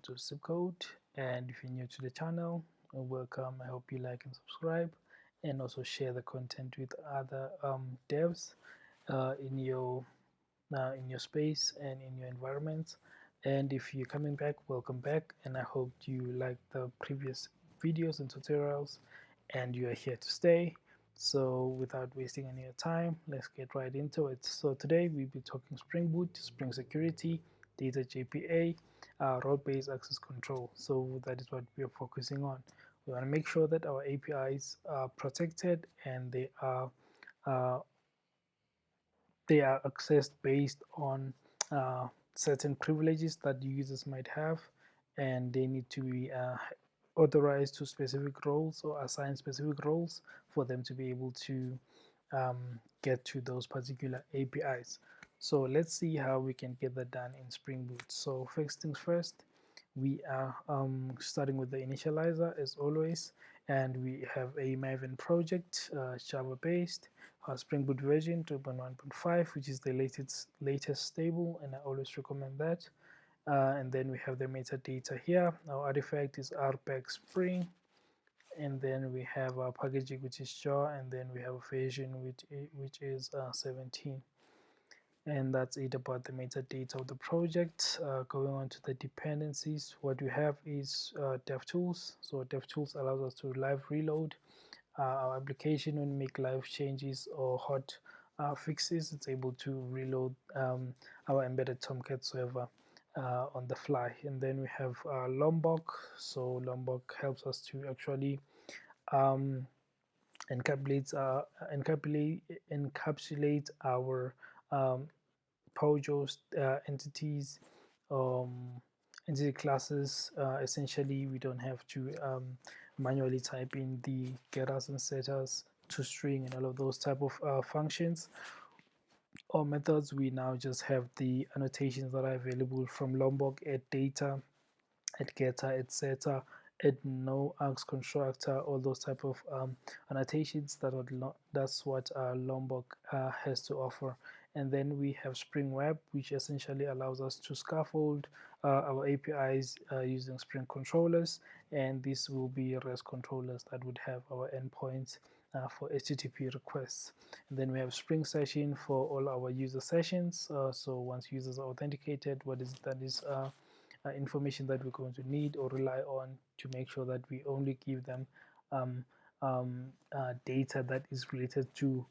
to zip code. And if you're new to the channel, welcome. I hope you like and subscribe, and also share the content with other devs in your space and in your environment. And if you're coming back, welcome back, and I hope you like the previous videos and tutorials and you are here to stay. So without wasting any time, let's get right into it. So today we'll be talking Spring Boot, Spring Security, Data JPA, role-based access control. So that is what we are focusing on. We want to make sure that our APIs are protected and uh, they are accessed based on certain privileges that users might have, and they need to be authorized to specific roles or assigned specific roles for them to be able to get to those particular APIs. So let's see how we can get that done in Spring Boot. So first things first, we are starting with the initializer as always, and we have a Maven project, Java based, Spring Boot version 2.1.5, which is the latest stable, and I always recommend that. And then we have the metadata here. Our artifact is RBAC Spring, and then we have our packaging, which is jar, and then we have a version which is 17. And that's it about the metadata of the project. Going on to the dependencies, what we have is DevTools. So DevTools allows us to live reload our application when we make live changes or hot fixes. It's able to reload our embedded Tomcat server on the fly. And then we have Lombok. So Lombok helps us to actually um, encapsulate our POJOs entities, um, entity classes. Essentially, we don't have to manually type in the getters and setters to string and all of those type of functions or methods. We now just have the annotations that are available from Lombok at data, at getter, etc., at no args constructor, all those type of annotations. That's what Lombok has to offer. And then we have Spring Web, which essentially allows us to scaffold our APIs using Spring controllers, and this will be REST controllers that would have our endpoints for HTTP requests. And then we have Spring Session for all our user sessions. So once users are authenticated, what is that is information that we're going to need or rely on to make sure that we only give them um, data that is related to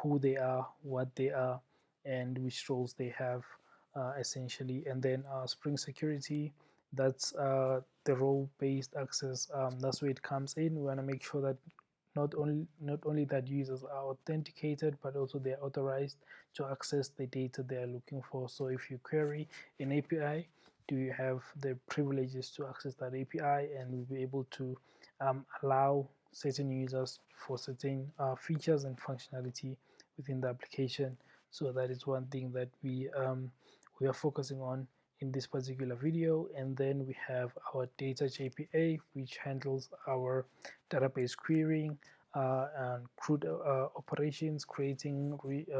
who they are, what they are, and which roles they have, essentially. And then Spring Security, that's the role-based access. That's where it comes in. We want to make sure that not only that users are authenticated, but also they're authorized to access the data they are looking for. So if you query an API, do you have the privileges to access that API, and we'll be able to allow certain users for certain features and functionality within the application. So that is one thing that we are focusing on in this particular video. And then we have our data JPA, which handles our database querying and CRUD operations, creating,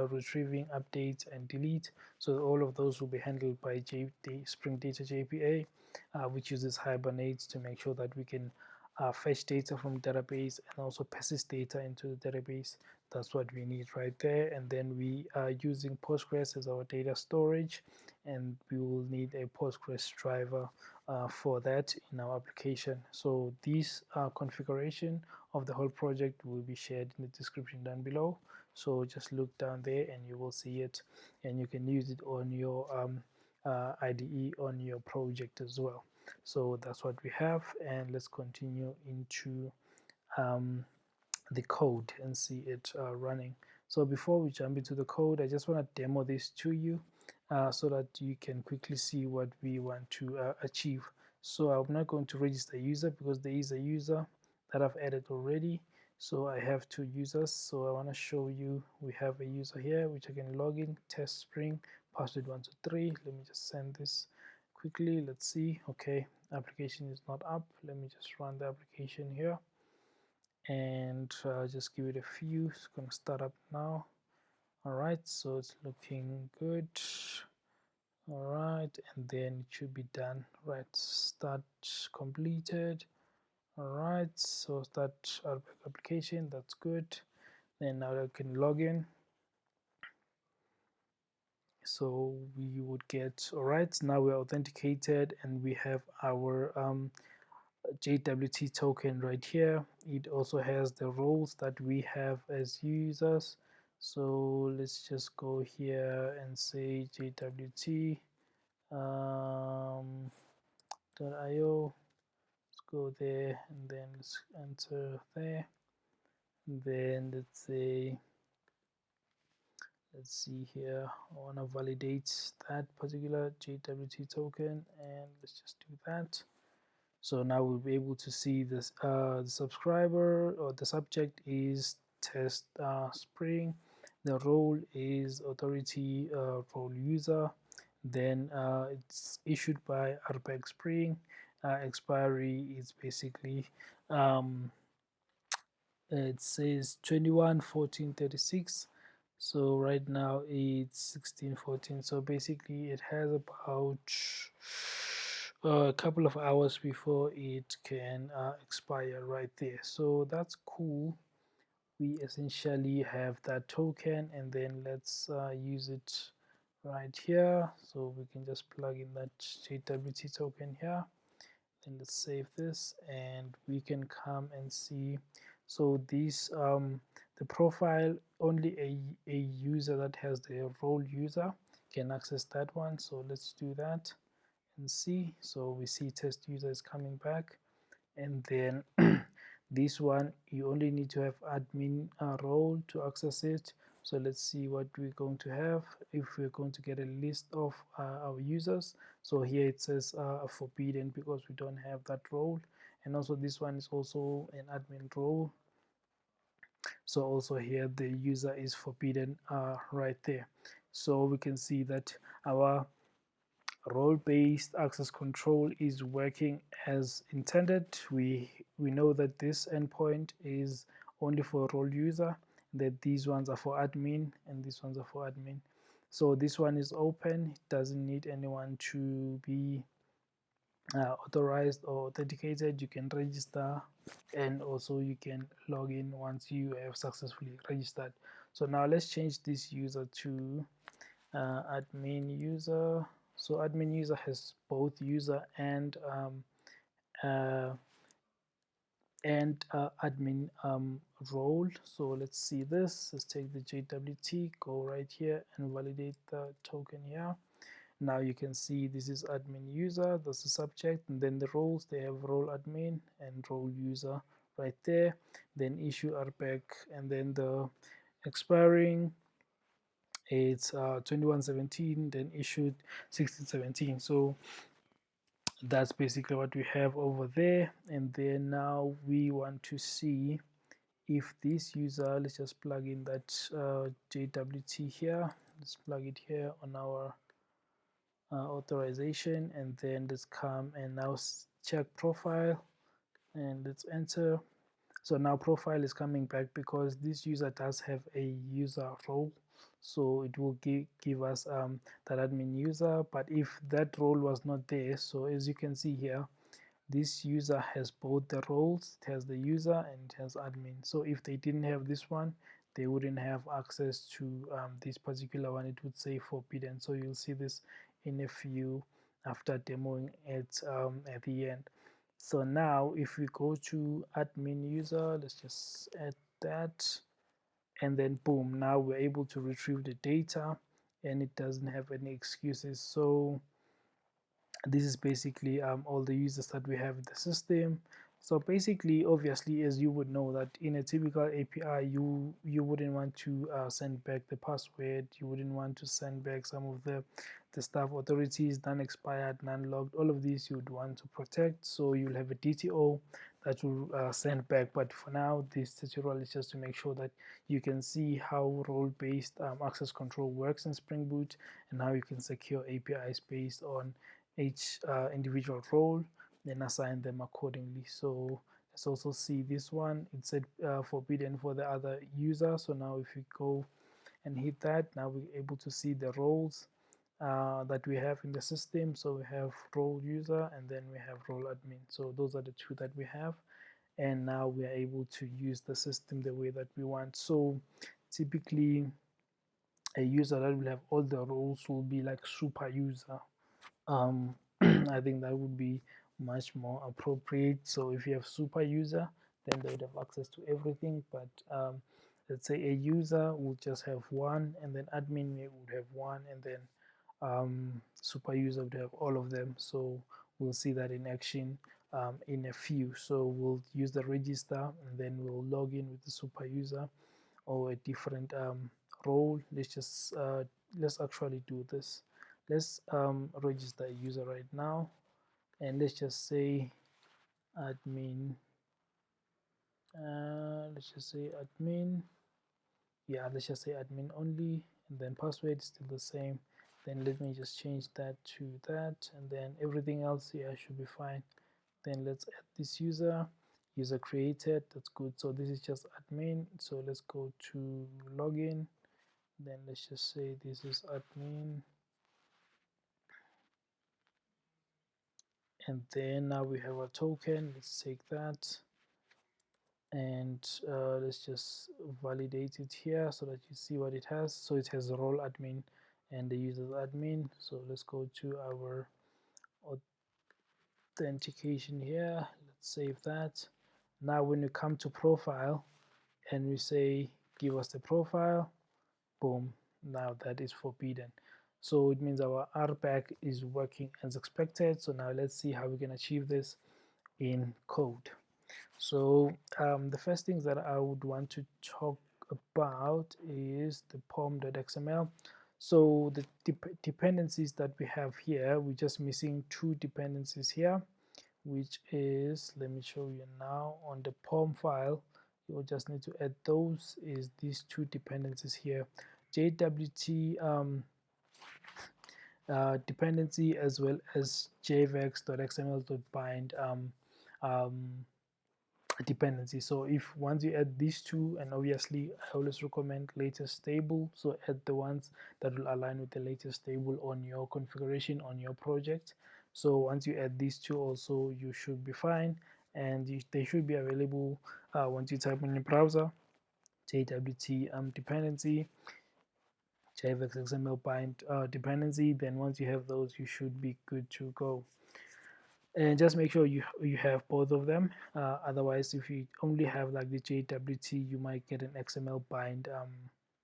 retrieving, update, and delete. So all of those will be handled by the Spring Data JPA, which uses Hibernate to make sure that we can fetch data from database and also persist data into the database. That's what we need right there. And then we are using Postgres as our data storage, and we will need a Postgres driver for that in our application. So this configuration of the whole project will be shared in the description down below. So just look down there and you will see it, and you can use it on your IDE on your project as well. So that's what we have, and let's continue into the code and see it running. So before we jump into the code, I just want to demo this to you so that you can quickly see what we want to achieve. So I'm not going to register a user because there is a user that I've added already. So I have two users. So I want to show you, we have a user here which I can log in, test Spring, password 123. Let me just send this quickly. Let's see. Okay, application is not up. Let me just run the application here and just give it a few. It's gonna start up now. All right, so it's looking good. All right, and then it should be done. Right, start completed. All right, so start RBAC application. That's good. Then now I can log in. So we would get, all right, now we're authenticated and we have our JWT token right here. It also has the roles that we have as users. So let's just go here and say JWT .io. Let's go there and then let's enter there. And then let's see here. I want to validate that particular JWT token, and let's just do that. So now we'll be able to see this. The subscriber or the subject is test spring. The role is authority role user. Then it's issued by RBAC Spring. Expiry is basically it says 21/14/36. So right now it's 16/14. So basically it has about a couple of hours before it can expire right there. So that's cool. We essentially have that token, and then let's use it right here. So we can just plug in that JWT token here. Then let's save this, and we can come and see. So this the profile, only a user that has the role user can access that one. So let's do that and see. So we see test user is coming back, and then this one you only need to have admin role to access it. So let's see what we're going to have if we're going to get a list of our users. So here it says forbidden because we don't have that role, and also this one is also an admin role. So also here the user is forbidden right there. So we can see that our role-based access control is working as intended. We know that this endpoint is only for role user, that these ones are for admin and these ones are for admin. So this one is open. It doesn't need anyone to be authorized or authenticated. You can register, and also you can log in once you have successfully registered. So now let's change this user to admin user. So admin user has both user uh, and admin role. So let's see this. Let's take the JWT, go right here and validate the token here. Now you can see this is admin user, that's the subject, and then the roles, they have role admin and role user right there. Then issue RBAC, and then the expiring, it's 21/17, then issued 16/17. So that's basically what we have over there. And then now we want to see if this user, let's just plug in that JWT here. Let's plug it here on our authorization, and then let's come and now check profile, and let's enter. So now profile is coming back because this user does have a user role, so it will give us that admin user. But if that role was not there, so as you can see here, this user has both the roles. It has the user and it has admin. So if they didn't have this one, they wouldn't have access to this particular one. It would say forbidden. So you'll see this in a few after demoing it at the end. So now if we go to admin user, let's just add that, and then boom, now we're able to retrieve the data and it doesn't have any excuses. So this is basically all the users that we have in the system. So basically, obviously, as you would know, that in a typical API, you wouldn't want to send back the password. You wouldn't want to send back some of the stuff, authorities, non-expired, non-logged, all of these you would want to protect. So you'll have a DTO that will send back. But for now, this tutorial is just to make sure that you can see how role-based access control works in Spring Boot, and how you can secure APIs based on each individual role, then assign them accordingly. So let's also see this one. It said forbidden for the other user. So now if we go and hit that, now we're able to see the roles. that we have in the system. So we have role user and then we have role admin. So those are the two that we have, and now we are able to use the system the way that we want. So typically a user that will have all the roles will be like super user. I think that would be much more appropriate. So if you have super user, then they would have access to everything. But let's say a user will just have one, and then admin would have one, and then super user would have all of them. So we'll see that in action in a few. So we'll use the register, and then we'll log in with the super user or a different role. Let's actually do this. Let's register a user right now, and let's just say admin. Let's just say admin. Yeah, let's just say admin only, and then password is still the same. Then let me just change that to that, and then everything else here should be fine. Then let's add this user created. That's good. So this is just admin. So let's go to login. Then let's just say this is admin, and then now we have a token. Let's take that, and let's just validate it here so that you see what it has. So it has role admin and the user admin. So let's go to our authentication here. Let's save that. Now when you come to profile and we say give us the profile, boom, now that is forbidden. So it means our RBAC is working as expected. So now let's see how we can achieve this in code. So the first things that I would want to talk about is the pom.xml. So the dependencies that we have here, we're just missing two dependencies here, which is, let me show you now, on the pom file, you'll just need to add those, is these two dependencies here, JWT dependency as well as jvex.xml.bind dependency. So if once you add these two, and obviously I always recommend latest table, so add the ones that will align with the latest table on your configuration on your project. So once you add these two also, you should be fine, and they should be available once you type in your browser JWT dependency, JVX XML bind dependency. Then once you have those, you should be good to go. And just make sure you have both of them. Otherwise, if you only have like the JWT, you might get an XML bind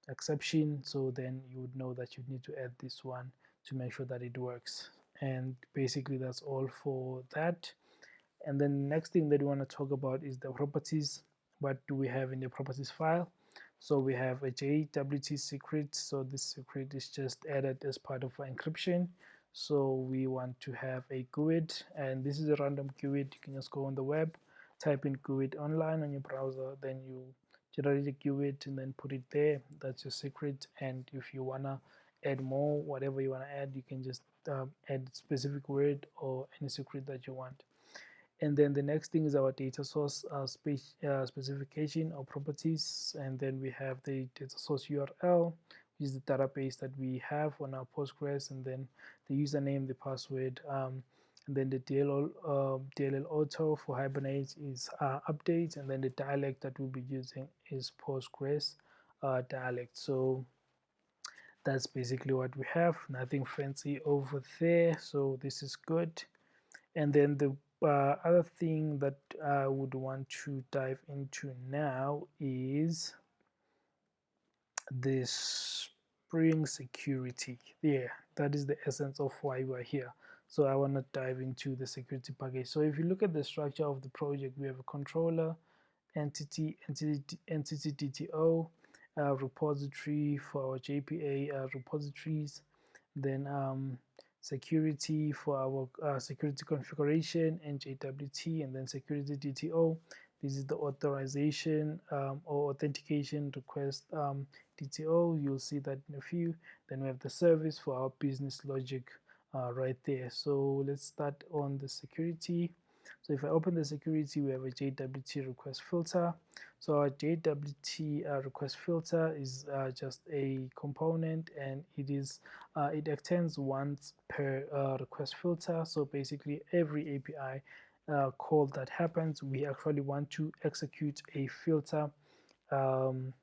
exception. So then you would know that you need to add this one to make sure that it works. And basically that's all for that. And then the next thing that we want to talk about is the properties. What do we have in the properties file? So we have a JWT secret. So this secret is just added as part of our encryption. So we want to have a GUID, and this is a random GUID. You can just go on the web, type in GUID online on your browser, then you generate a GUID and then put it there. That's your secret. And if you wanna add more, whatever you wanna add, you can just add specific word or any secret that you want. And then the next thing is our data source specification or properties, and then we have the data source URL, which is the database that we have on our Postgres, and then the username, the password, and then the DLL auto for Hibernate is update, and then the dialect that we'll be using is Postgres dialect. So that's basically what we have, nothing fancy over there, so this is good. And then the other thing that I would want to dive into now is this Spring security. Yeah, that is the essence of why we're here. So I want to dive into the security package. So if you look at the structure of the project, we have a controller, entity DTO, repository for our JPA repositories, then security for our security configuration and JWT, and then security DTO. This is the authorization or authentication request DTO. You'll see that in a few. Then we have the service for our business logic right there. So let's start on the security. So if I open the security, we have a JWT request filter. So our JWT request filter is just a component, and it extends once per request filter. So basically every API call that happens, we actually want to execute um,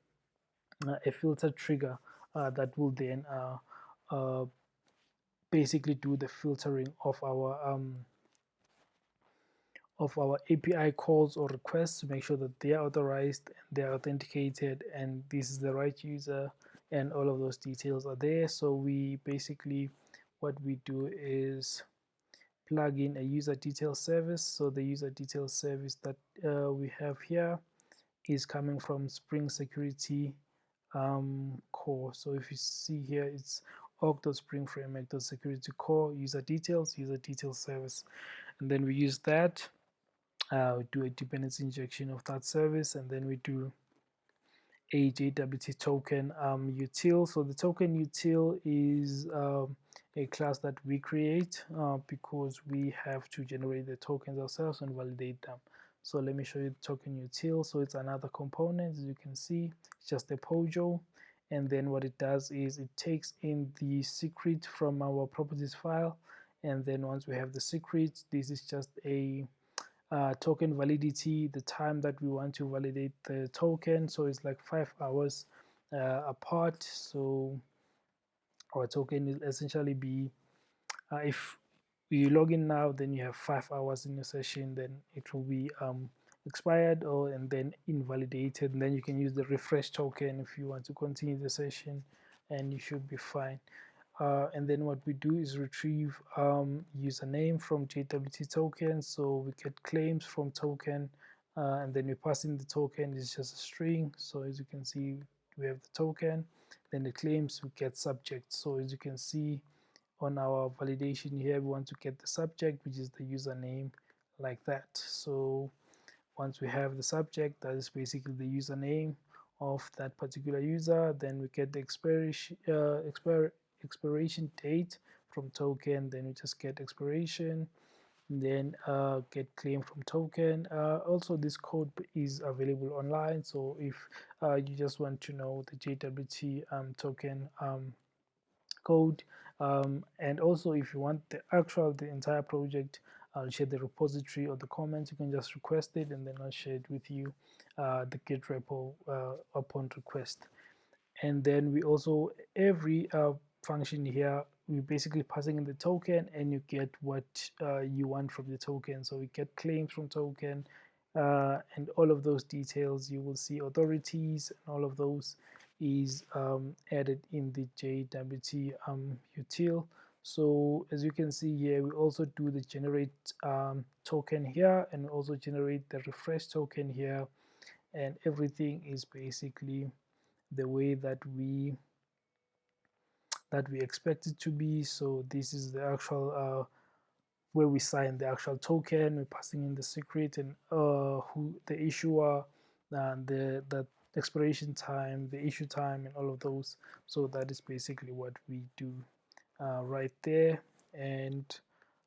a filter trigger that will then basically do the filtering of our API calls or requests to make sure that they are authorized and they are authenticated and this is the right user, and all of those details are there. So we basically, what we do is plug in a user detail service. So the user detail service that we have here is coming from Spring Security core. So if you see here, it's org.springframework.security core user details service, and then we use that. We do a dependency injection of that service, and then we do a JWT token util. So the token util is a class that we create because we have to generate the tokens ourselves and validate them. So let me show you the token util. So it's another component, as you can see, it's just a POJO. And then what it does is it takes in the secret from our properties file. And then once we have the secret, this is just a token validity, the time that we want to validate the token. So it's like 5 hours apart. So our token will essentially be, if you log in now, then you have 5 hours in your session, then it will be expired or and then invalidated, and then you can use the refresh token if you want to continue the session, and you should be fine. And then what we do is retrieve username from JWT token. So we get claims from token, and then we pass in the token. It's just a string. So as you can see, we have the token. Then the claims, we get subject. So as you can see on our validation here, we want to get the subject, which is the username, like that. So once we have the subject, that is basically the username of that particular user, then we get the expiration date from token, then we just get expiration, then get claim from token. Also, this code is available online, so if you just want to know the JWT token code, and also if you want the entire project, I'll share the repository or the comments. You can just request it, and then I'll share it with you, the Git repo upon request. And then we also, every function here, we're basically passing in the token, and you get what you want from the token. So we get claims from token, and all of those details. You will see authorities, and all of those is added in the JWT util. So as you can see here, we also do the generate token here, and also generate the refresh token here, and everything is basically the way that we expect it to be. So this is the actual where we sign the actual token, we're passing in the secret, and who the issuer, and the expiration time, the issue time, and all of those. So that is basically what we do right there. And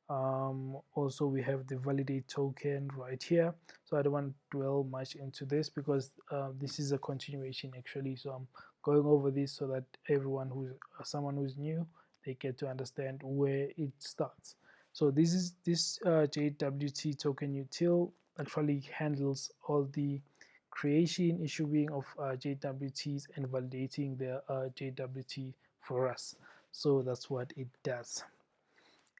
also we have the validate token right here. So I don't want to dwell much into this because this is a continuation actually. So I'm going over this so that everyone who's someone who's new, they get to understand where it starts. So this JWT token util actually handles all the creation, issuing of JWTs, and validating the JWT for us. So that's what it does.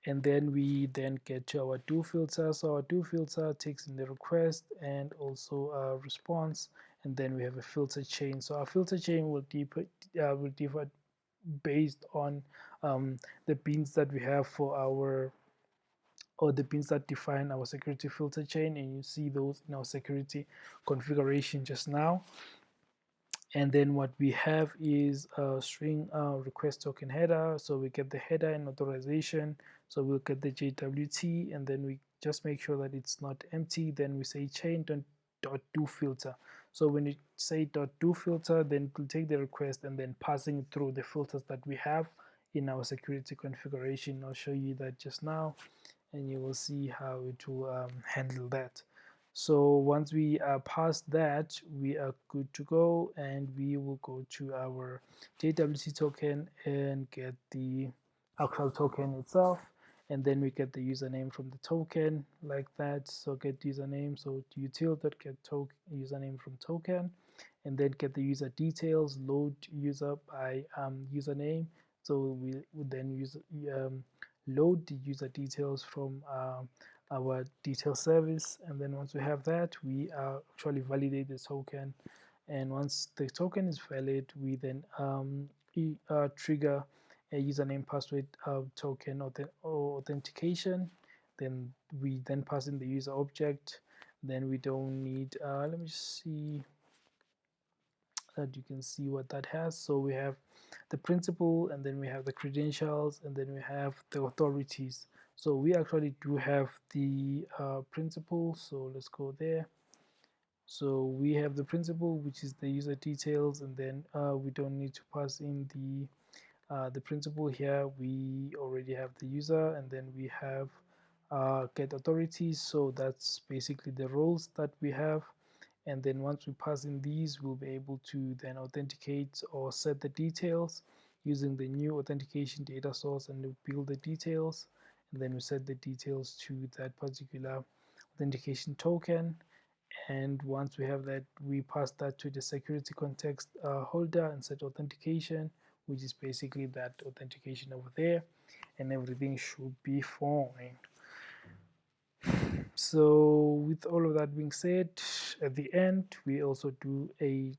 And then we then get to our do filter. So our do filter takes in the request and also a response, and then we have a filter chain. So our filter chain will differ based on the beans that we have for our, or the beans that define our security filter chain, and you see those in our security configuration just now. And then what we have is a string request token header. So we get the header and authorization. So we'll get the JWT, and then we just make sure that it's not empty. Then we say chain dot do filter. So when you say dot do filter, then it will take the request and then passing through the filters that we have in our security configuration. I'll show you that just now. and you will see how it will handle that. So once we pass that, we are good to go, and we will go to our JWT token and get the actual token itself, and then we get the username from the token like that. So get username, so util.get username from token, and then get the user details, load user by username. So we would then use load the user details from our detail service, and then once we have that, we actually validate the token. And once the token is valid, we then trigger a username password token authentication. Then we then pass in the user object. Then we don't need let me just see that you can see what that has. So we have the principal, and then we have the credentials, and then we have the authorities. So we actually do have the principal, so let's go there. So we have the principal, which is the user details, and then we don't need to pass in the principal here. We already have the user, and then we have get authorities. So that's basically the roles that we have. And then once we pass in these, we'll be able to then authenticate or set the details using the new authentication data source, and we build the details, and then we set the details to that particular authentication token. And once we have that, we pass that to the security context holder and set authentication, which is basically that authentication over there, and everything should be fine. So with all of that being said, at the end we also do a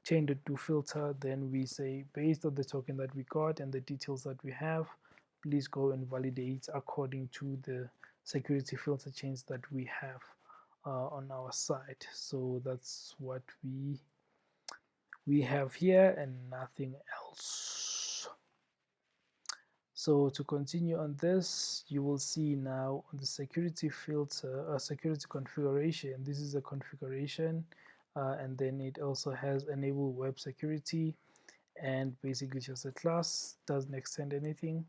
chain.do filter. Then we say, based on the token that we got and the details that we have, please go and validate according to the security filter chains that we have on our side. So that's what we have here, and nothing else. So to continue on this, you will see now on the security filter, security configuration. This is a configuration, and then it also has enable web security, and basically just a class, doesn't extend anything.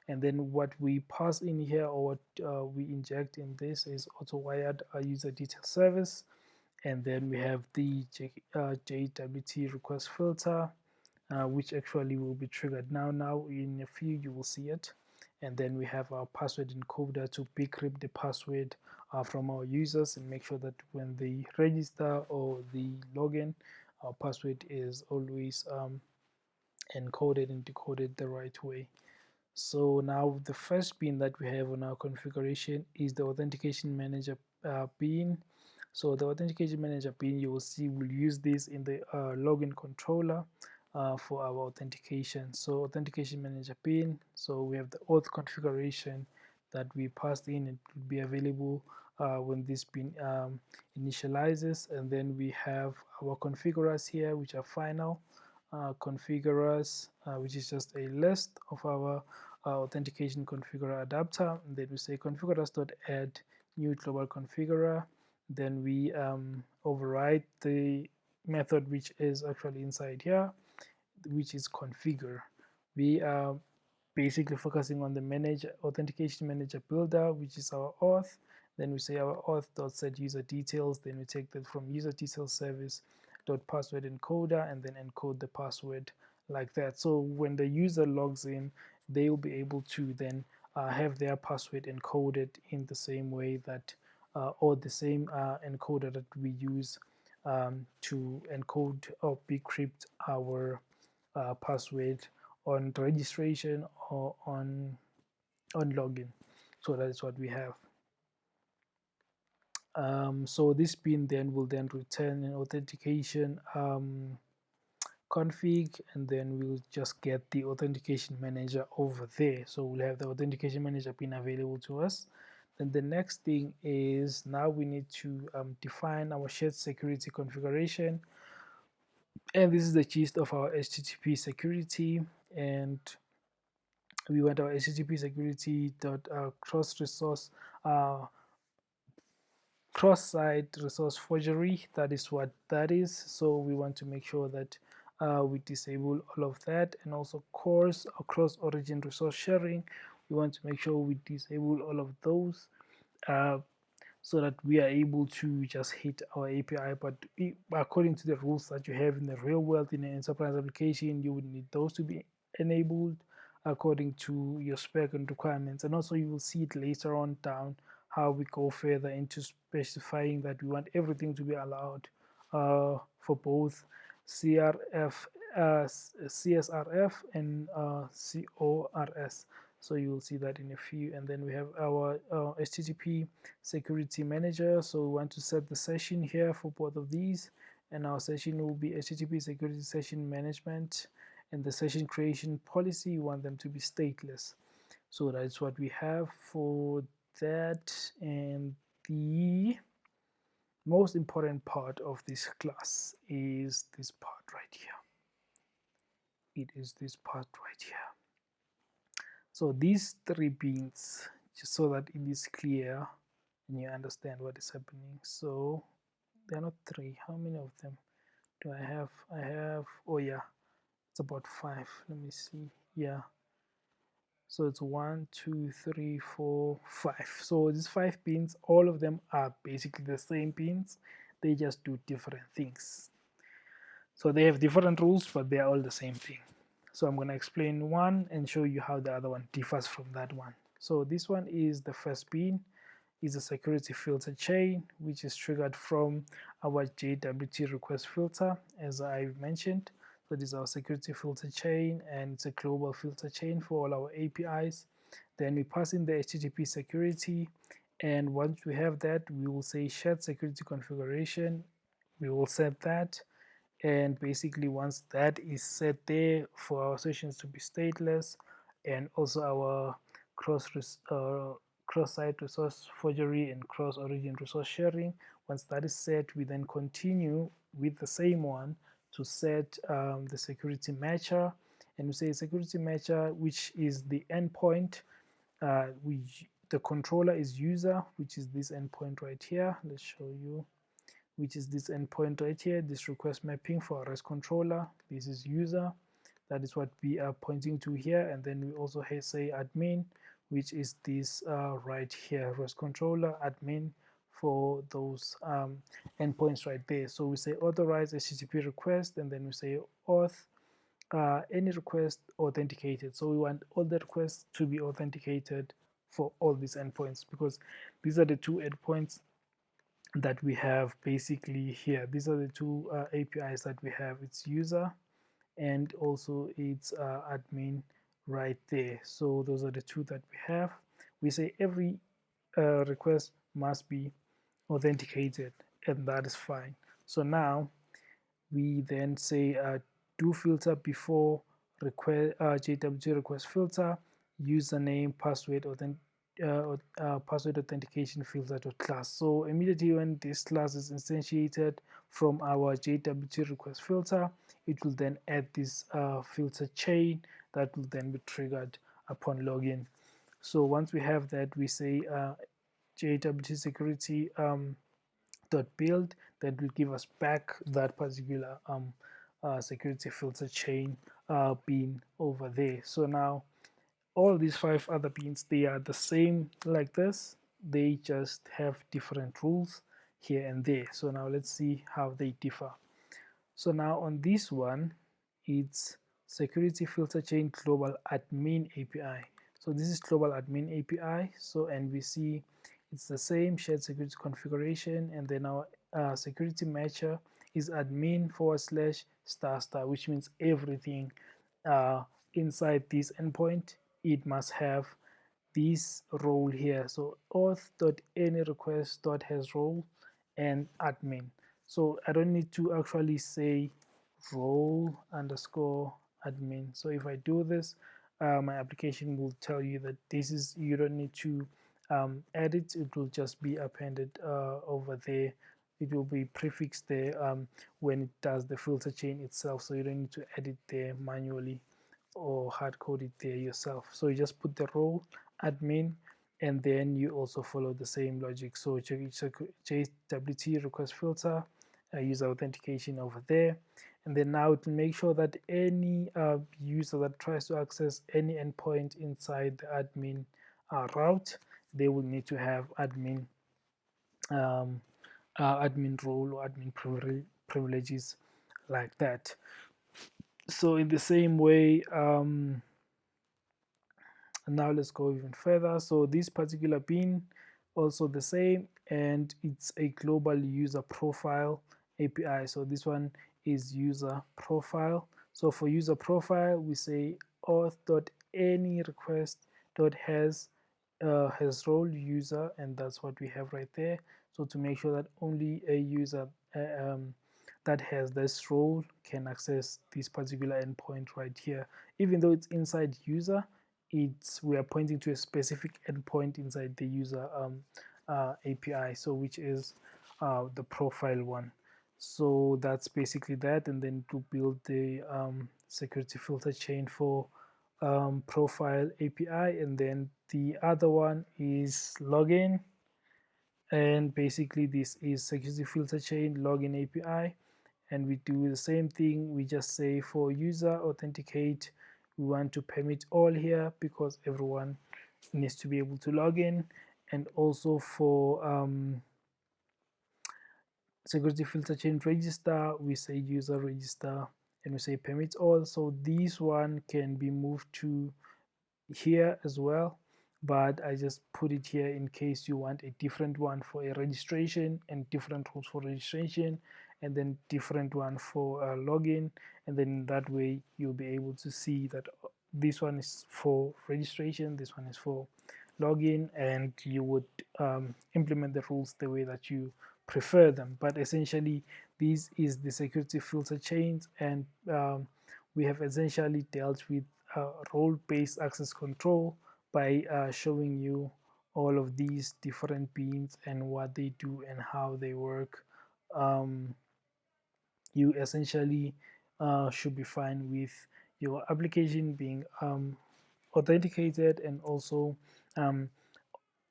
And then what we pass in here, or what we inject in this, is auto-wired user detail service. And then we have the JWT request filter, which actually will be triggered now in a few you will see it. And then we have our password encoder to decrypt the password from our users and make sure that when they register or the login, our password is always encoded and decoded the right way. So now the first bean that we have on our configuration is the authentication manager bean. So the authentication manager bean, you will see, we'll use this in the login controller for our authentication. So authentication manager bean, so we have the auth configuration that we passed in. It will be available when this bean initializes. And then we have our configurers here, which are final configurers, which is just a list of our authentication configurer adapter. And then we say configurers.add new global configurer. Then we override the method which is actually inside here, which is configure. We are basically focusing on the authentication manager builder, which is our auth. Then we say our auth.set user details. Then we take that from user details service dot password encoder, and then encode the password like that. So when the user logs in, they will be able to then have their password encoded in the same way that or the same encoder that we use to encode or decrypt our password on registration or on login. So that is what we have. So this pin then will then return an authentication config, and then we'll just get the authentication manager over there. So we'll have the authentication manager pin available to us. Then the next thing is, now we need to define our shared security configuration, and this is the gist of our HTTP security. And we want our HTTP security dot cross-site resource forgery. That is what that is. So we want to make sure that we disable all of that, and also course or cross-origin resource sharing. we want to make sure we disable all of those, uh, so that we are able to just hit our API. But according to the rules that you have in the real world in an enterprise application, you would need those to be enabled according to your spec and requirements. And also you will see it later on down how we go further into specifying that we want everything to be allowed for both CRF, CSRF and CORS. So you will see that in a few. And then we have our HTTP security manager. So we want to set the session here for both of these, and our session will be HTTP security session management, and the session creation policy, we want them to be stateless. So that's what we have for that. And the most important part of this class is this part right here. It is this part right here. So these three beans, just so that it is clear and you understand what is happening. So there are not three. How many of them do I have? I have, oh yeah, it's about 5. Let me see. Yeah, so it's 1, 2, 3, 4, 5. So these 5 pins, all of them are basically the same pins, they just do different things. So they have different rules, but they are all the same thing. So I'm going to explain one and show you how the other one differs from that one. So this one is the first pin, is a security filter chain, which is triggered from our JWT request filter, as I mentioned. So this is our security filter chain, and it's a global filter chain for all our APIs. Then we pass in the HTTP security, and once we have that, we will say shared security configuration. We will set that, and basically once that is set there for our sessions to be stateless, and also our cross-site resource forgery and cross-origin resource sharing, once that is set, we then continue with the same one to set the security matcher, and we say security matcher, which is the endpoint, the controller is user, which is this endpoint right here. Let's show you, which is this endpoint right here, this request mapping for our REST controller. This is user, that is what we are pointing to here. And then we also say admin, which is this right here, REST controller admin for those endpoints right there. So we say authorize HTTP request, and then we say auth any request authenticated. So we want all the requests to be authenticated for all these endpoints, because these are the 2 endpoints that we have basically here. These are the 2 APIs that we have. It's user and also it's admin right there. So those are the 2 that we have. We say every request must be authenticated, and that is fine. So now we then say do filter before request JWT request filter username password password authentication filter.class. So immediately when this class is instantiated from our JWT request filter, it will then add this filter chain that will then be triggered upon login. So once we have that, we say JWT security dot build, that will give us back that particular security filter chain bean over there. So now all these 5 other beans, they are the same like this, they just have different rules here and there. So now let's see how they differ. So now on this one, it's security filter chain global admin API. So this is global admin API. So, and we see it's the same shared security configuration, and then our security matcher is admin /* which means everything inside this endpoint, it must have this role here. So auth.anyRequest.has role and admin. So I don't need to actually say role underscore admin. So if I do this, my application will tell you that this is, you don't need to edit, it will just be appended over there. It will be prefixed there when it does the filter chain itself, so you don't need to edit there manually or hard code it there yourself. So you just put the role admin, and then you also follow the same logic. So JWT request filter, user authentication over there, And then now to make sure that any user that tries to access any endpoint inside the admin route, they will need to have um, admin role or admin privileges like that. So in the same way, now let's go even further. So this particular bean also the same, and it's a global user profile API. So this one is user profile. So for user profile, we say auth.any request dot has role user, and that's what we have right there. So to make sure that only a user that has this role can access this particular endpoint right here. Even though it's inside user, we are pointing to a specific endpoint inside the user API, so which is the profile one. So that's basically that, and then to build the security filter chain for profile API, and then the other one is login, and basically this is security filter chain login API, and we do the same thing. We just say for user authenticate, we want to permit all here because everyone needs to be able to log in, and also for security filter chain register, we say user register and we say permit all. So this one can be moved to here as well, but I just put it here in case you want a different one for a registration and different rules for registration, and then different one for login, and then that way you'll be able to see that this one is for registration, this one is for login, and you would implement the rules the way that you prefer them. But essentially this is the security filter chains, and we have essentially dealt with role-based access control by showing you all of these different beans and what they do and how they work. You essentially should be fine with your application being authenticated, and also um,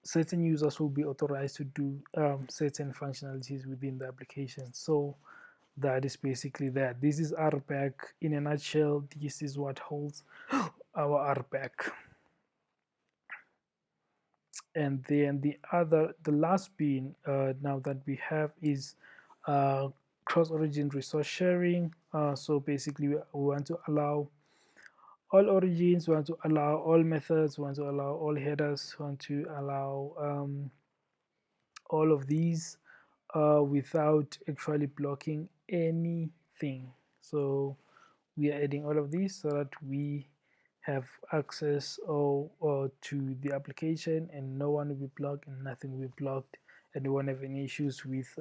certain users will be authorized to do certain functionalities within the application. So that is basically that. This is RBAC in a nutshell. This is what holds our RBAC. And then the last being now that we have is cross-origin resource sharing. So basically we want to allow all origins, we want to allow all methods, we want to allow all headers, we want to allow all of these without actually blocking anything. So we are adding all of these so that we have access or to the application, and no one will be blocked and nothing will be blocked, and we won't have any issues with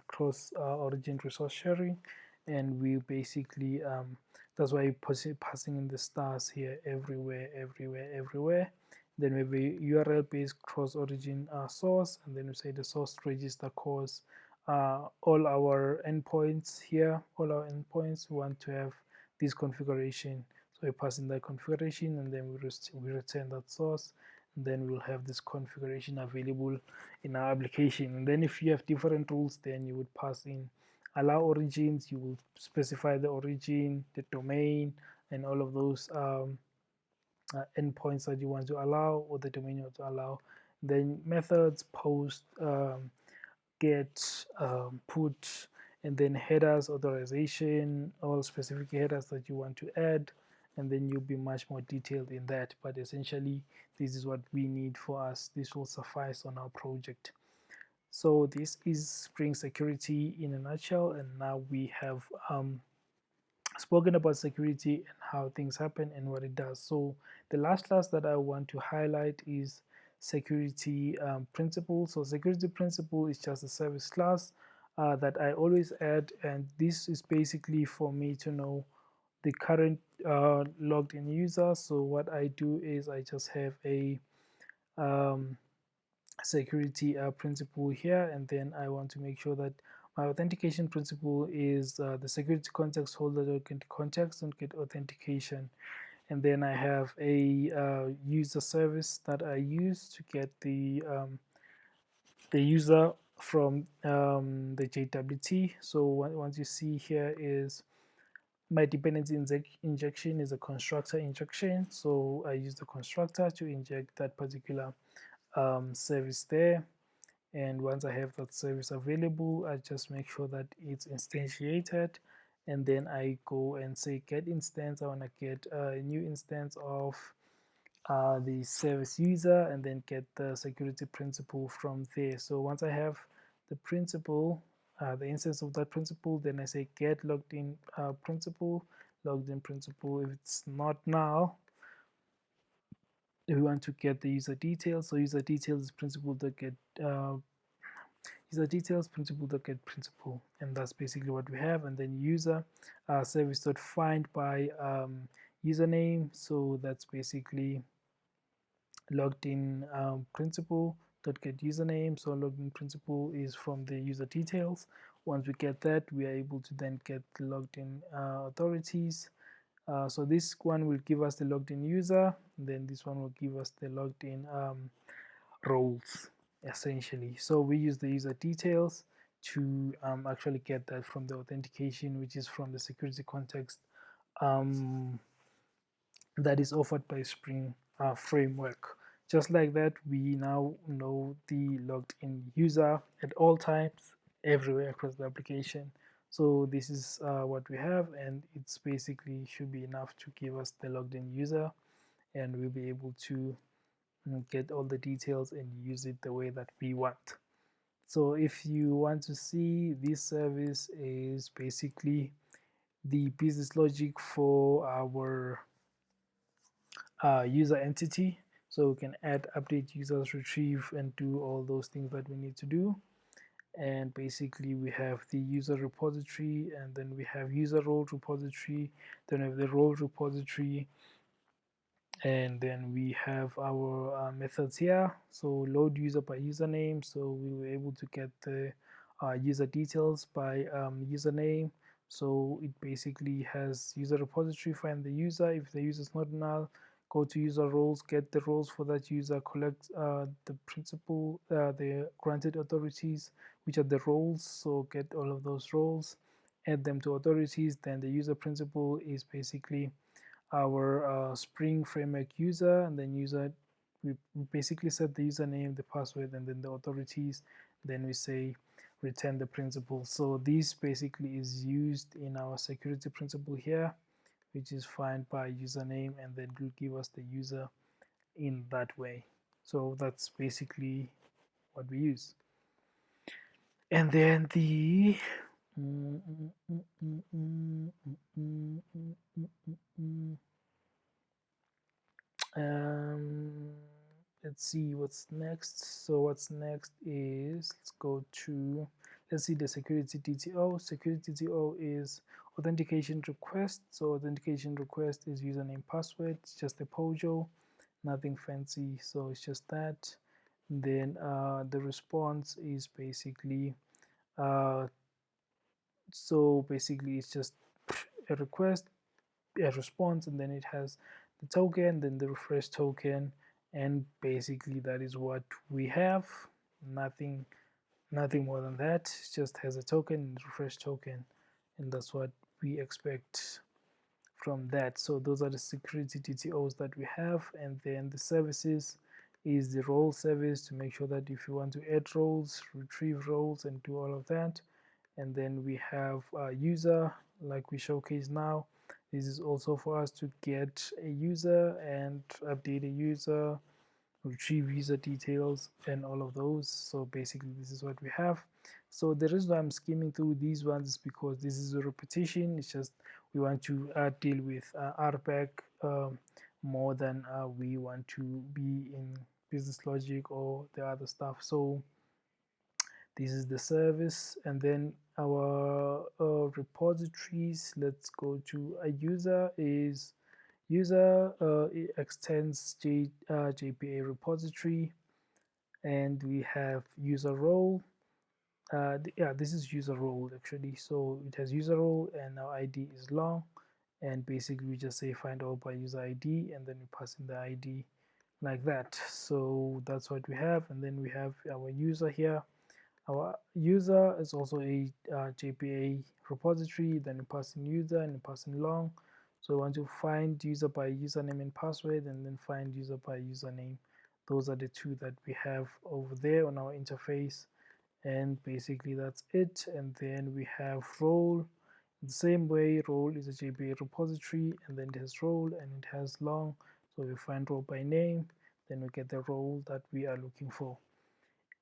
cross origin resource sharing. And we basically that's why you're passing in the stars here everywhere, everywhere, everywhere. Then we have a URL based cross origin source, and then we say the source register cause all our endpoints here, all our endpoints we want to have this configuration. So we pass in that configuration, and then we return that source, and then we'll have this configuration available in our application. And then if you have different rules, then you would pass in allow origins, you will specify the origin, the domain, and all of those endpoints that you want to allow, or the domain you want to allow. Then methods, post, get, put, and then headers, authorization, all specific headers that you want to add, and then you'll be much more detailed in that. But essentially this is what we need for us. This will suffice on our project. So this is Spring Security in a nutshell, and now we have spoken about security and how things happen and what it does. So the last class that I want to highlight is security principle. So security principle is just a service class that I always add, and this is basically for me to know the current logged in user. So what I do is I just have a security principle here, and then I want to make sure that my authentication principle is the security context holder don't get context, don't get authentication. And then I have a user service that I use to get the user from the JWT. So what you see here is my dependency injection is a constructor injection, so I use the constructor to inject that particular service there. And once I have that service available, I just make sure that it's instantiated, and then I go and say get instance. I want to get a new instance of the service user, and then get the security principal from there. So once I have the principal, the instance of that principal, then I say get logged in principal, logged in principal. If it's not null, if we want to get the user details, so user details is principal that get user details, principal that get principal, and that's basically what we have. And then user service.find by username, so that's basically logged in principal dot get username. So login principal is from the user details. Once we get that, we are able to then get the logged in authorities. So this one will give us the logged in user, and then this one will give us the logged in roles essentially. So we use the user details to actually get that from the authentication, which is from the security context that is offered by Spring framework. Just like that, we now know the logged in user at all times, everywhere across the application. So this is what we have, and it's basically should be enough to give us the logged in user, and we'll be able to get all the details and use it the way that we want. So if you want to see, this service is basically the business logic for our user entity. So we can add, update users, retrieve, and do all those things that we need to do. And basically we have the user repository, and then we have user role repository, then we have the role repository, and then we have our methods here. So load user by username, so we were able to get the user details by username. So it basically has user repository, find the user. If the user is not null, go to user roles, get the roles for that user, collect the principal, the granted authorities, which are the roles. So get all of those roles, add them to authorities. Then the user principal is basically our Spring framework user, and then we basically set the username, the password, and then the authorities. Then we say return the principal. So this basically is used in our security principal here, which is find by username, and then will give us the user in that way. So that's basically what we use. And then the um, let's see what's next. So what's next is, let's go to, let's see the security DTO. Security DTO is authentication request. So authentication request is username, password. It's just a POJO, nothing fancy. So it's just that. And then the response is basically so basically it's just a request, a response, and then it has the token, then the refresh token, and basically that is what we have. Nothing more than that. It just has a token and refresh token, and that's what we expect from that. So those are the security DTOs that we have. And then the services is the role service, to make sure that if you want to add roles, retrieve roles, and do all of that. And then we have user, like we showcase now. This is also for us to get a user and update a user, retrieve user details, and all of those. So basically this is what we have. So the reason why I'm skimming through these ones is because this is a repetition. It's just we want to deal with RBAC more than we want to be in business logic or the other stuff. So this is the service, and then our repositories. Let's go to a user is user, it extends JPA repository, and we have user role. Yeah, this is user role actually. So it has user role, and our ID is long, and basically we just say find all by user ID, and then we pass in the ID like that. So that's what we have. And then we have our user here. Our user is also a JPA repository. Then we pass in user and we pass in long. So we want to find user by username and password, and then find user by username. Those are the two that we have over there on our interface, and basically that's it. And then we have role. The same way, role is a JPA repository, and then it has role and it has long. So we find role by name, then we get the role that we are looking for.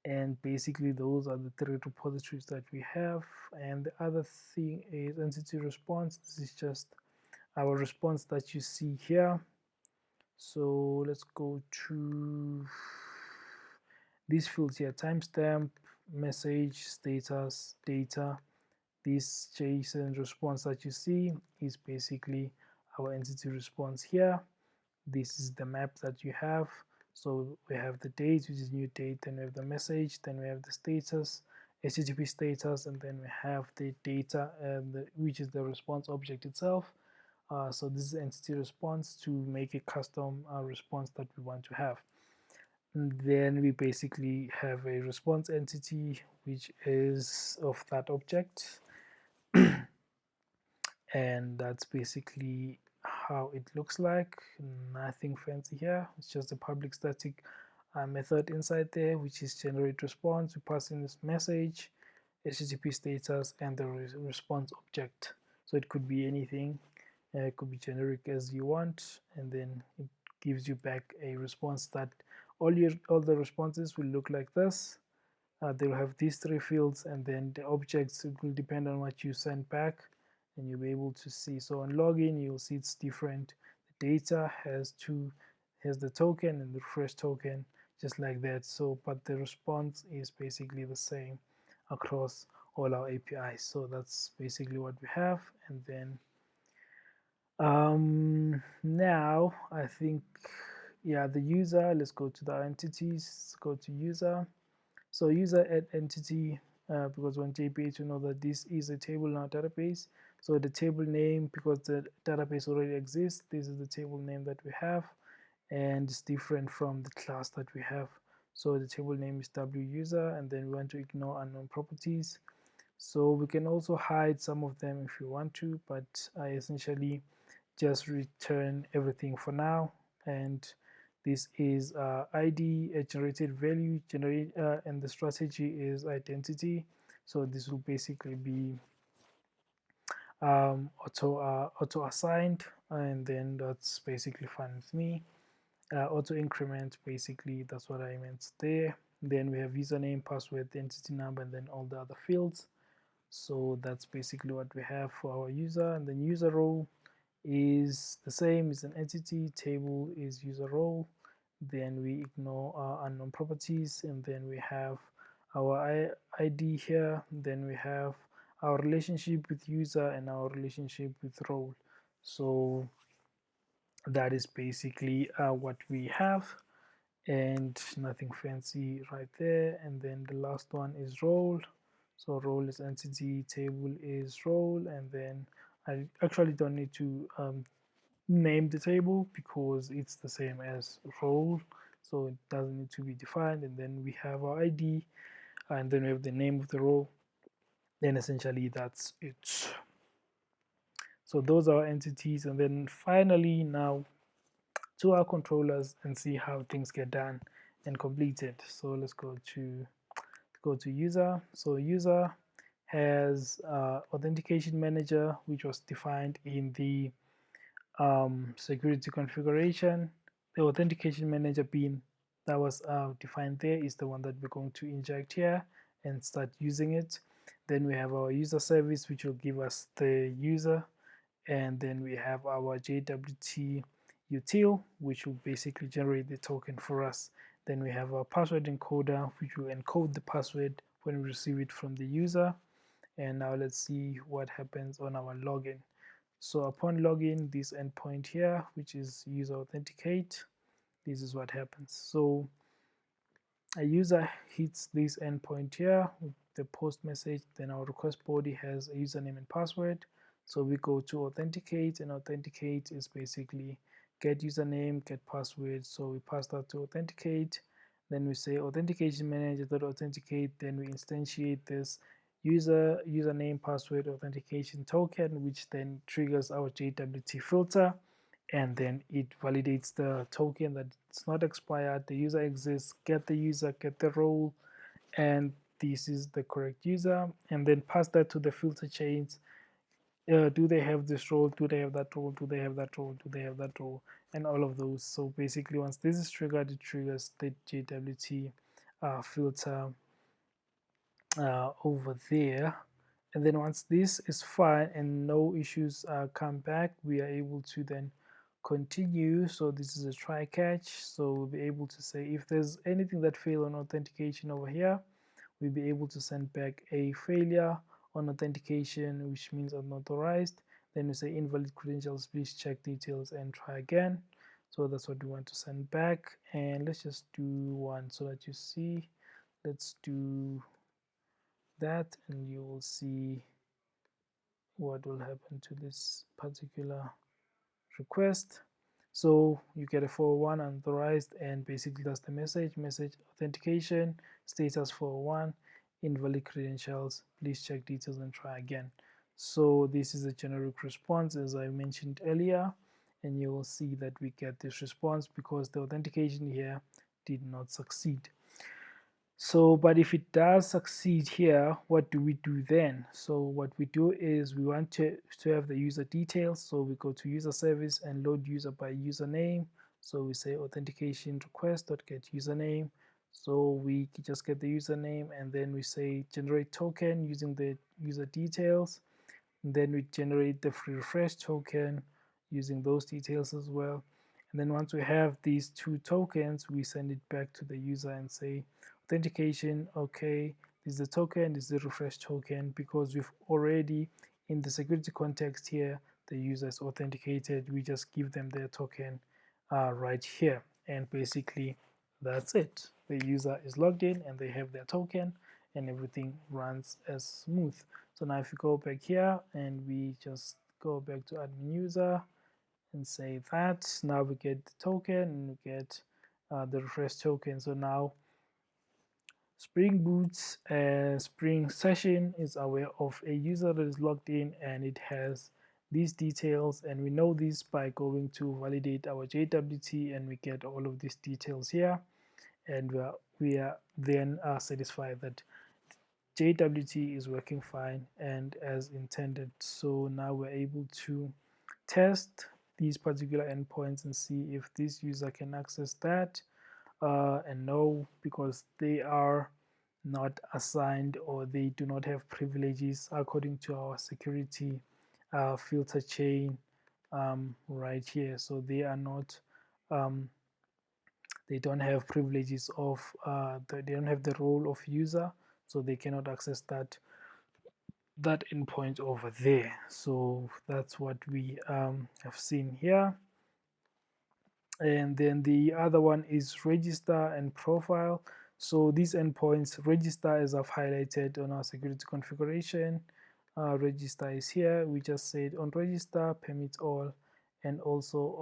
And basically those are the three repositories that we have. And the other thing is entity response. This is just our response that you see here. So let's go to these fields here: timestamp, message, status, data. This JSON response that you see is basically our entity response here. This is the map that you have. So we have the date, which is new date, then we have the message, then we have the status, HTTP status, and then we have the data, which is the response object itself. So this is entity response to make a custom response that we want to have. And then we basically have a response entity, which is of that object. And that's basically how it looks like. Nothing fancy here. It's just a public static method inside there, which is generate response. We pass in this message, HTTP status, and the response object. So it could be anything. It could be generic as you want, and then it gives you back a response that all the responses will look like this. They'll have these three fields, and then the objects, it will depend on what you send back, and you'll be able to see. So on login, you'll see it's different. The data has the token and the refresh token, just like that. So but the response is basically the same across all our APIs. So that's basically what we have. And then now I think, yeah, the user, let's go to the entities. Let's go to user. So user add entity, because we want JPA to know that this is a table in our database. So the table name, because the database already exists, this is the table name that we have, and it's different from the class that we have. So the table name is WUser, and then we want to ignore unknown properties. So we can also hide some of them if you want to, but I essentially just return everything for now. And this is ID, a generated value, and the strategy is identity. So this will basically be auto assigned, and then that's basically fine with me. Auto increment, basically that's what I meant there. Then we have username, password, entity number, and then all the other fields. So that's basically what we have for our user. And then user role is the same, is an entity. Table is user role. Then we ignore our unknown properties, and then we have our ID here. Then we have our relationship with user and our relationship with role. So that is basically what we have, and nothing fancy right there. And then the last one is role. So role is entity, table is role, and then I actually don't need to name the table because it's the same as role, so it doesn't need to be defined. And then we have our ID, and then we have the name of the role. Then essentially that's it. So those are our entities, and then finally now to our controllers and see how things get done and completed. So let's go to user. So user has authentication manager, which was defined in the security configuration. The authentication manager bean that was defined there is the one that we're going to inject here and start using it. Then we have our user service, which will give us the user, and then we have our JWT util, which will basically generate the token for us. Then we have our password encoder, which will encode the password when we receive it from the user. And now let's see what happens on our login. So upon login, this endpoint here, which is user authenticate, this is what happens. So a user hits this endpoint here with the post message, then our request body has a username and password. So we go to authenticate, and authenticate is basically get username, get password. So we pass that to authenticate. Then we say authentication manager.authenticate. Then we instantiate this username password authentication token, which then triggers our JWT filter, and then it validates the token that it's not expired, the user exists, get the user, get the role, and this is the correct user, and then pass that to the filter chains. Do they have this role? Do they have that role? Do they have that role? Do they have that role? And all of those. So basically, once this is triggered, it triggers the JWT filter over there. And then once this is fine and no issues come back, we are able to then continue. So this is a try catch. So we'll be able to say if there's anything that failed on authentication over here, we'll be able to send back a failure on authentication, which means unauthorized. Then we say invalid credentials, please check details and try again. So that's what we want to send back. And let's just do one so that you see. Let's do that and you will see what will happen to this particular request. So you get a 401 unauthorized, and basically that's the message authentication status 401 invalid credentials, please check details and try again. So this is a generic response as I mentioned earlier, and you will see that we get this response because the authentication here did not succeed. So, but if it does succeed here, what do we do then? So what we do is we want to have the user details. So we go to user service and load user by username. So we say authentication request.get username. So we just get the username, and then we say generate token using the user details. And then we generate the free refresh token using those details as well. And then once we have these two tokens, we send it back to the user and say authentication, okay, this is the token, this is the refresh token, because we've already in the security context here the user is authenticated. We just give them their token right here, and basically that's it. The user is logged in and they have their token and everything runs as smooth. So now if you go back here and we just go back to admin user and say that, now we get the token and we get the refresh token. So now Spring Boot's Spring session is aware of a user that is logged in and it has these details, and we know this by going to validate our JWT, and we get all of these details here, and we are then satisfied that JWT is working fine and as intended. So now we're able to test these particular endpoints and see if this user can access that, and no, because they are not assigned or they do not have privileges according to our security filter chain right here. So they are not they don't have privileges of they don't have the role of user, so they cannot access that endpoint over there. So that's what we have seen here. And then the other one is register and profile. So these endpoints register, as I've highlighted on our security configuration, register is here. We just said on register permit all, and also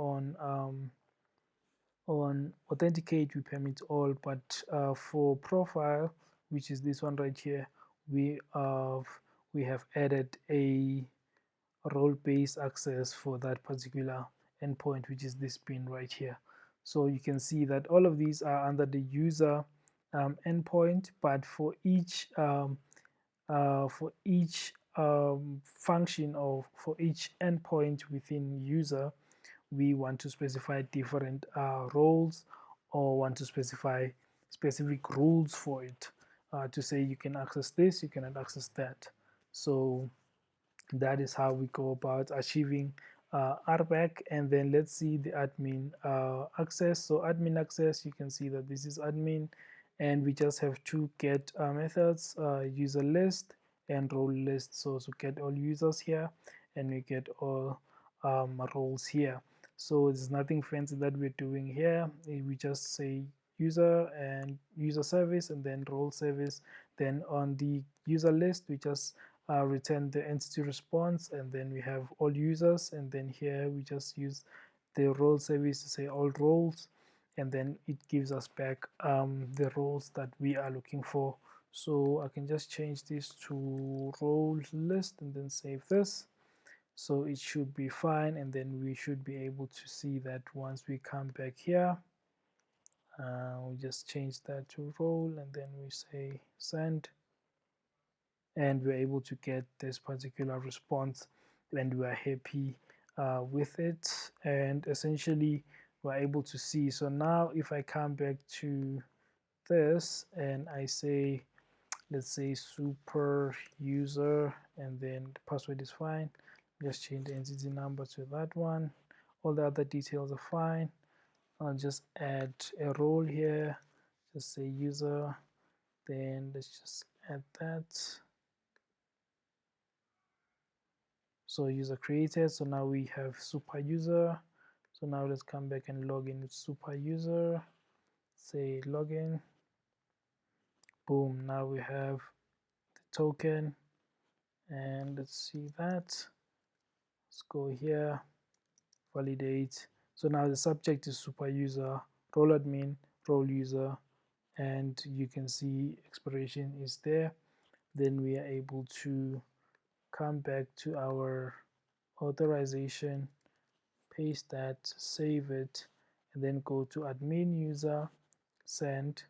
on authenticate we permit all, but for profile, which is this one right here, we have added a role-based access for that particular endpoint, which is this pin right here. So you can see that all of these are under the user endpoint, but for each function or for each endpoint within user, we want to specify different roles, or want to specify specific rules for it, to say you can access this, you cannot access that. So that is how we go about achieving RBAC. And then let's see the admin access. So admin access, you can see that this is admin, and we just have two get methods, user list and role list. So to get all users here, and we get all roles here. So there's nothing fancy that we're doing here. We just say user and user service and then role service. Then on the user list, we just return the entity response, and then we have all users, and then here we just use the role service to say all roles, and then it gives us back the roles that we are looking for. So I can just change this to role list and then save this. So it should be fine, and then we should be able to see that once we come back here. We just change that to role and then we say send, and we're able to get this particular response, and we are happy with it. And essentially we're able to see. So now if I come back to this and I say, let's say super user, and then the password is fine, just change the entity number to that one, all the other details are fine. I'll just add a role here, just say user, then let's just add that. So user created, so now we have super user. So now let's come back and log in with super user, say login, boom, now we have the token. And let's see that, let's go here, validate. So now the subject is super user, role admin, role user, and you can see expiration is there. Then we are able to come back to our authorization, paste that, save it, and then go to admin user, send,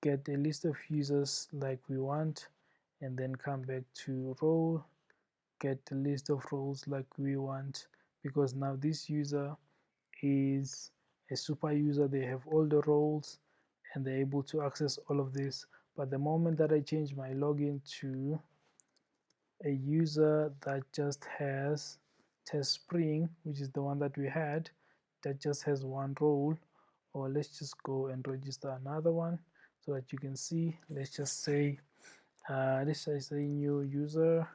get a list of users like we want, and then come back to role, get the list of roles like we want, because now this user is a super user, they have all the roles and they're able to access all of this. But the moment that I change my login to a user that just has test spring, which is the one that we had, that just has one role, or let's just go and register another one so that you can see. Let's just say this is a new user,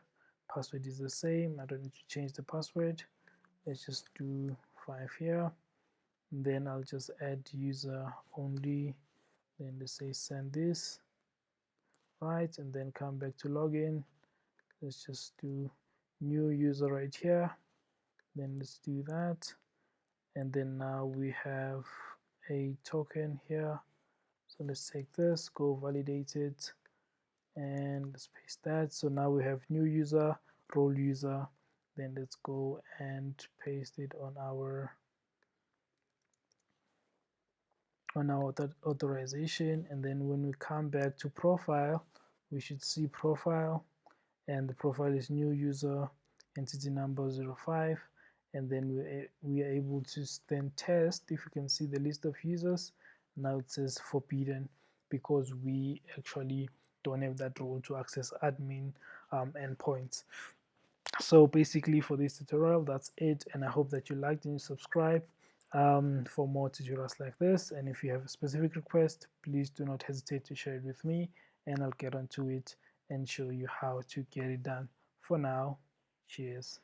password is the same, I don't need to change the password. Let's just do 5 here, and then I'll just add user only, then let's say send this, right, and then come back to login. Let's just do new user right here, then let's do that, and then now we have a token here. So let's take this, go validate it, and let's paste that. So now we have new user, role user, then let's go and paste it on our authorization. And then when we come back to profile, we should see profile, and the profile is new user, entity number 05, and then we are able to then test if you can see the list of users. Now it says forbidden because we actually don't have that role to access admin endpoints. So basically for this tutorial, that's it, and I hope that you liked and you subscribe for more tutorials like this. And if you have a specific request, please do not hesitate to share it with me, and I'll get onto it and show you how to get it done. For now, cheers.